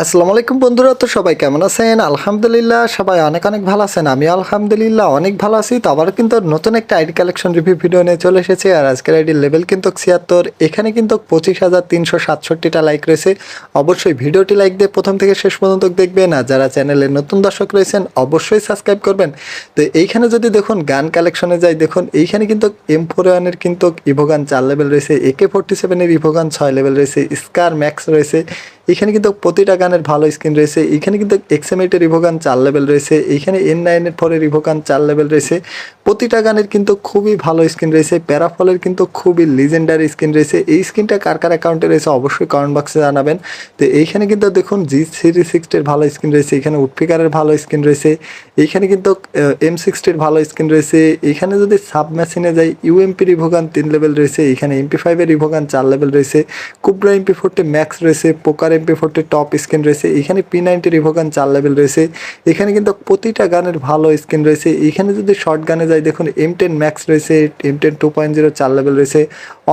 আসসালামু আলাইকুম বন্ধুরা, তো সবাই কেমন আছেন? আলহামদুলিল্লাহ সবাই অনেক অনেক ভালো আছেন। আমি আলহামদুলিল্লাহ অনেক ভালো আছি। তো আবার কিন্তু নতুন একটা আইডি কালেকশন রিভিউ ভিডিও নিয়ে চলে এসেছি। আর আজকের আইডির লেভেল কিন্তু 76। এখানে কিন্তু 25,367টা লাইক রয়েছে। অবশ্যই ভিডিওটি লাইক দিয়ে প্রথম থেকে শেষ পর্যন্ত দেখবেন। আর যারা চ্যানেলে নতুন দর্শক রয়েছেন অবশ্যই সাবস্ক্রাইব করবেন। তো এইখানে যদি দেখুন গান কালেকশনে যাই, দেখুন এইখানে কিন্তু M41-এর কিন্তু ইভোগান 4 লেভেল রয়েছে, AK-47-এর ইভোগান 6 লেভেল রয়েছে, স্কার ম্যাক্স রয়েছে। এখানে কিন্তু প্রতিটা গানের ভালো স্কিন রয়েছে। এখানে কিন্তু XM8 এর রিভোগান 4 লেভেল রয়েছে, এখানে N9 এর পরে রিভোগান 4 লেভেল রয়েছে। প্রতিটা গানের কিন্তু খুবই ভালো স্কিন রয়েছে। প্যারাফলের কিন্তু খুবই লিজেন্ডারি স্কিন রয়েছে। এই স্কিনটা কার কার অ্যাকাউন্টে রয়েছে অবশ্যই কমেন্ট বক্সে জানাবেন। তো এইখানে কিন্তু দেখুন G36 এর ভালো স্কিন রয়েছে, এখানে উডপিকারের ভালো স্কিন রয়েছে, এইখানে কিন্তু M60 এর ভালো স্কিন রয়েছে। এখানে যদি সাবমেশিনে যাই ইউএমপি রিভোগান 3 লেভেল রয়েছে, এখানে MP5 এর রিভোগান 4 লেভেল রয়েছে, কুবরা MP40 ম্যাক্স রয়েছে, পোকার MP40 টপ স্কিন রয়েছে, এখানে P90 রিভোগান 4 লেভেল রয়েছে। এখানে কিন্তু প্রতিটা গানের ভালো স্কিন রয়েছে। এখানে যদি শর্ট গানে যাই দেখুন M10 ম্যাক্স রয়েছে, M10 2.0 4 লেভেল রয়েছে,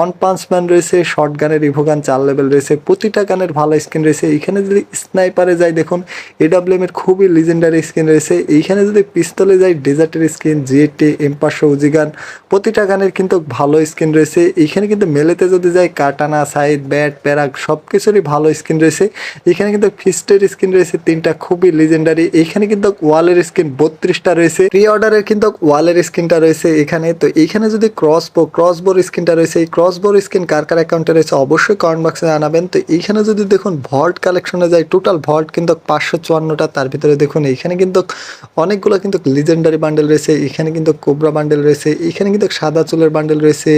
অন পাঞ্চম্যান রয়েছে, শর্ট গানের রিভোগান 4 লেভেল রয়েছে, প্রতিটা গানের ভালো স্কিন রয়েছে। এখানে যদি স্নাইপারে যাই দেখুন AWM এর খুবই লিজেন্ডারি স্কিন রয়েছে। এইখানে যদি পিস্তলে যাই ডেজার্টের স্কিন, GT M500 উজি গান, প্রতিটা গানের কিন্তু ভালো স্কিন রয়েছে। এইখানে কিন্তু মেলেতে যদি যাই কাটানা, সাইড, ব্যাট, প্যারাক সব কিছুরই ভালো স্কিন রয়েছে। এখানে কিন্তু ফিস্টের স্কিন রয়েছে 3টা খুবই লিজেন্ডারি। এখানে কিন্তু ওয়ালের স্কিন 32টা রয়েছে। প্রি অর্ডারের কিন্তু ওয়ালের স্কিনটা রয়েছে এখানে। তো এইখানে যদি ক্রসবোর স্কিনটা রয়েছে, এই ক্রসবোর স্কিন কার কার অ্যাকাউন্টে রয়েছে অবশ্যই কমেন্ট বক্সে জানাবেন। তো এইখানে যদি দেখুন ভল্ট কালেকশনে যাই, টোটাল ভল্ট কিন্তু 554টা। তার ভিতরে দেখুন এইখানে কিন্তু অনেকগুলো কিন্তু লিজেন্ডারি বান্ডেল রয়েছে, এখানে কিন্তু কোবরা বান্ডেল রয়েছে, এখানে কিন্তু সাদা চুলের বান্ডেল রয়েছে,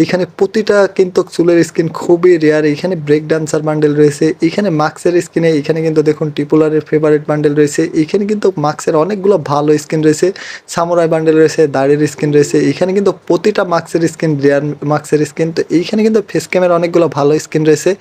এখানে প্রতিটা কিন্তু চুলের স্কিন খুবই রেয়ার, এখানে ব্রেক ডান্সার বান্ডেল রয়েছে, এখানে মাক্সের স্কিনে এখানে কিন্তু দেখুন টিপুলারের ফেভারিট বান্ডেল রয়েছে, এখানে কিন্তু মাক্সের অনেকগুলো ভালো স্কিন রয়েছে, সামুরাই বান্ডেল রয়েছে, দাড়ির স্কিন রয়েছে, এখানে কিন্তু প্রতিটা মাক্সের স্কিন রেয়ার মাক্সের স্কিন। তো এইখানে কিন্তু ফেস ক্যামের অনেকগুলো ভালো স্কিন রয়েছে।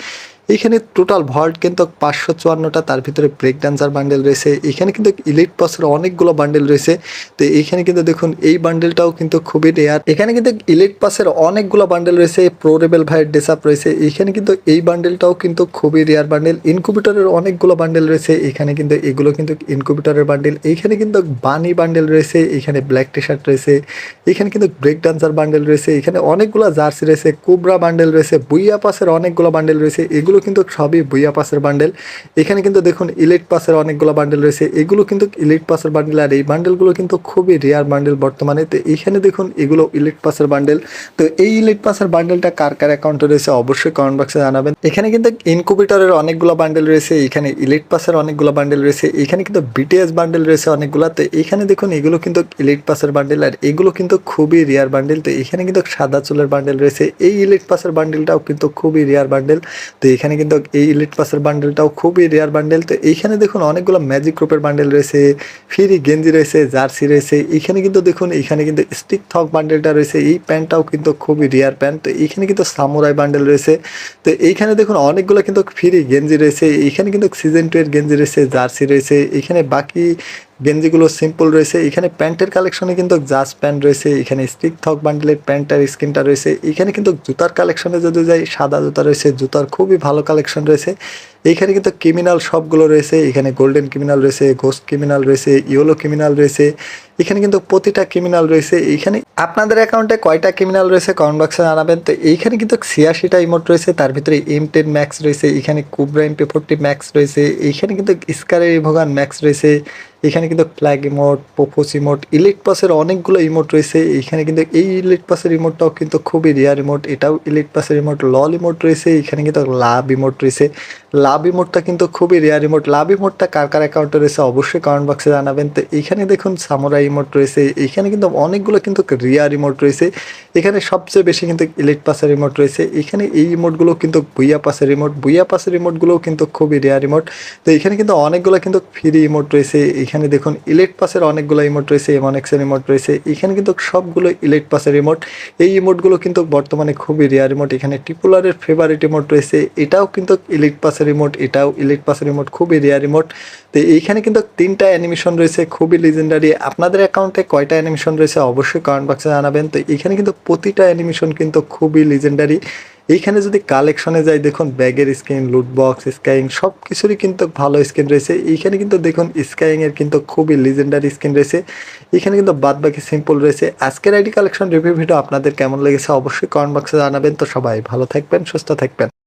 এইখানে টোটাল ভল্ট কিন্তু 554টা, তার ভিতরে ব্রেক ডান্সার বান্ডেল রয়েছে, এখানে কিন্তু ইলিট পাসের অনেকগুলো বান্ডেল রয়েছে। তো এইখানে কিন্তু দেখুন এই বান্ডেলটাও কিন্তু খুবই রেয়ার। এখানে কিন্তু ইলিট পাসের অনেকগুলো বান্ডেল রয়েছে, প্রো রেবেল ভাইয়ের ডেসাপ রয়েছে, এখানে কিন্তু এই বান্ডেলটাও কিন্তু খুবই রেয়ার বান্ডেল। ইনকুবেটরের অনেকগুলো বান্ডেল রয়েছে, এখানে কিন্তু এগুলো কিন্তু ইনকুবেটরের বান্ডেল। এইখানে কিন্তু বানি বান্ডেল রয়েছে, এখানে ব্ল্যাক টি শার্ট রয়েছে, এখানে কিন্তু ব্রেক ডান্সার বান্ডেল রয়েছে, এখানে অনেকগুলো জার্সি রয়েছে, কোবরা বান্ডেল রয়েছে, বুইয়া পাসের অনেকগুলো বান্ডেল রয়েছে, এগুলো কিন্তু সবই বুইয়া পাসের বান্ডেল। এখানে কিন্তু দেখুন ইলিট পাসের অনেকগুলো বান্ডেল রয়েছে, এগুলো কিন্তু ইলিট পাসের বান্ডেল। আর এই বান্ডেলগুলো কিন্তু খুবই রেয়ার বান্ডেল বর্তমানে। তো এইখানে দেখুন এগুলো ইলিট পাসের বান্ডেল। তো এই ইলিট পাসের বান্ডেলটা কার কার অ্যাকাউন্টে রয়েছে অবশ্যই কমেন্ট বক্সে জানাবেন। এখানে কিন্তু ইনকুবেটরের অনেকগুলো বান্ডেল রয়েছে, এখানে ইলিট পাসের অনেকগুলো বান্ডেল রয়েছে, এখানে কিন্তু বিটিএস বান্ডেল রয়েছে অনেকগুলো। তো এখানে দেখুন এগুলো কিন্তু ইলিট পাসের বান্ডেল, আর এগুলো কিন্তু খুবই রেয়ার বান্ডেল। তো এখানে কিন্তু সাদা চুলের বান্ডেল রয়েছে, এই ইলিট পাসের বান্ডেলটাও কিন্তু খুবই রেয়ার বান্ডেল। তো এখানে কিন্তু এই ইলিট পাসের বান্ডেলটাও খুবই রেয়ার বান্ডেল। তো এইখানে দেখুন অনেকগুলো ম্যাজিক গ্রুপের বান্ডেল রয়েছে, ফ্রি গেঞ্জি রয়েছে, জার্সি রয়েছে, এখানে কিন্তু দেখুন এখানে কিন্তু স্টিক থক বান্ডেলটা রয়েছে, এই প্যান্টটাও কিন্তু খুবই রেয়ার প্যান্ট। তো এইখানে কিন্তু সামুরাই বান্ডেল রয়েছে। তো এইখানে দেখুন অনেকগুলো কিন্তু ফ্রি গেঞ্জি রয়েছে, এইখানে কিন্তু সিজন 2 এর গেঞ্জি রয়েছে, জার্সি রয়েছে, এখানে বাকি গেঞ্জিগুলো সিম্পল রয়েছে। এখানে প্যান্টের কালেকশনে কিন্তু জাস্ট প্যান্ট রয়েছে, এখানে স্টিক থক বান্ডেলের প্যান্টার স্কিনটা রয়েছে, এখানে কিন্তু জুতার কালেকশনে যদি যাই সাদা জুতা রয়েছে, জুতার খুবই ভালো কালেকশন রয়েছে। এইখানে কিন্তু ক্রিমিনাল সবগুলো রয়েছে, এখানে গোল্ডেন ক্রিমিনাল রয়েছে, ঘোস্ট ক্রিমিনাল রয়েছে, ইয়েলো ক্রিমিনাল রয়েছে, এখানে কিন্তু প্রতিটা ক্রিমিনাল রয়েছে। এইখানে আপনাদের অ্যাকাউন্টে কয়টা ক্রিমিনাল রয়েছে কমেন্ট বক্সে জানাবেন। তো এইখানে কিন্তু 86টা ইমোট রয়েছে, তার ভিতরে M10 ম্যাক্স রয়েছে, এখানে কুবরা MP40 ম্যাক্স রয়েছে, এইখানে কিন্তু স্কারের ইভোগান ম্যাক্স রয়েছে, এখানে কিন্তু ফ্ল্যাগ ইমোট, পোপোস ইমোট, ইলিট পাসের অনেকগুলো ইমোট রয়েছে। এখানে কিন্তু এই ইলিট পাসের ইমোটটাও কিন্তু খুবই রেয়ার ইমোট, এটাও ইলিট পাসের ইমোট। লল ইমোট রয়েছে, এখানে কিন্তু লাভ ইমোট রয়েছে, লাভ ইমোটটা কিন্তু খুবই রেয়ার ইমোট। লাভ ইমোটটা কার কার অ্যাকাউন্টে রয়েছে অবশ্যই কমেন্ট বক্সে জানাবেন। তো এইখানে দেখুন সামুরাই ইমোট রয়েছে, এখানে কিন্তু অনেকগুলো কিন্তু রেয়ার ইমোট রয়েছে, এখানে সবচেয়ে বেশি কিন্তু ইলিট পাসের ইমোট রয়েছে। এখানে এই ইমোটগুলো কিন্তু বুইয়া পাসের ইমোট, বুইয়া পাসের ইমোটগুলোও কিন্তু খুবই রেয়ার ইমোট। তো এখানে কিন্তু অনেকগুলো কিন্তু ফ্রি ইমোট রয়েছে, এখানে দেখুন ইলিট পাসের অনেকগুলো ইমোট রয়েছে, M1X-এর ইমোট রয়েছে, এখানে কিন্তু সবগুলো ইলিট পাসের ইমোট। এই ইমোটগুলো কিন্তু বর্তমানে খুবই রেয়ার ইমোট। এখানে টিপুলারের ফেভারিট ইমোট রয়েছে, এটাও কিন্তু ইলিট পাসের ইমোট, এটাও ইলিট পাসের ইমোট, খুবই রেয়ার ইমোট। তো এইখানে কিন্তু 3টা অ্যানিমেশন রয়েছে খুবই লিজেন্ডারি। আপনাদের অ্যাকাউন্টে কয়টা অ্যানিমেশন রয়েছে অবশ্যই কমেন্ট বক্সে জানাবেন। তো এখানে কিন্তু প্রতিটা অ্যানিমেশন কিন্তু খুবই লিজেন্ডারি। এইখানে যদি কালেকশনে যাই দেখুন ব্যাগের স্কিন, লুট বক্স, স্কাইং সব কিছুরই কিন্তু ভালো স্কিন রয়েছে। এইখানে কিন্তু দেখুন স্কাইং এর কিন্তু খুবই লিজেন্ডারি স্কিন রয়েছে। এখানে কিন্তু বাদবাকি সিম্পল রয়েছে। আজকের আইডি কালেকশন রিভিউ ভিডিও আপনাদের কেমন লেগেছে অবশ্যই কমেন্ট বক্সে জানাবেন। তো সবাই ভালো থাকবেন, সুস্থ থাকবেন।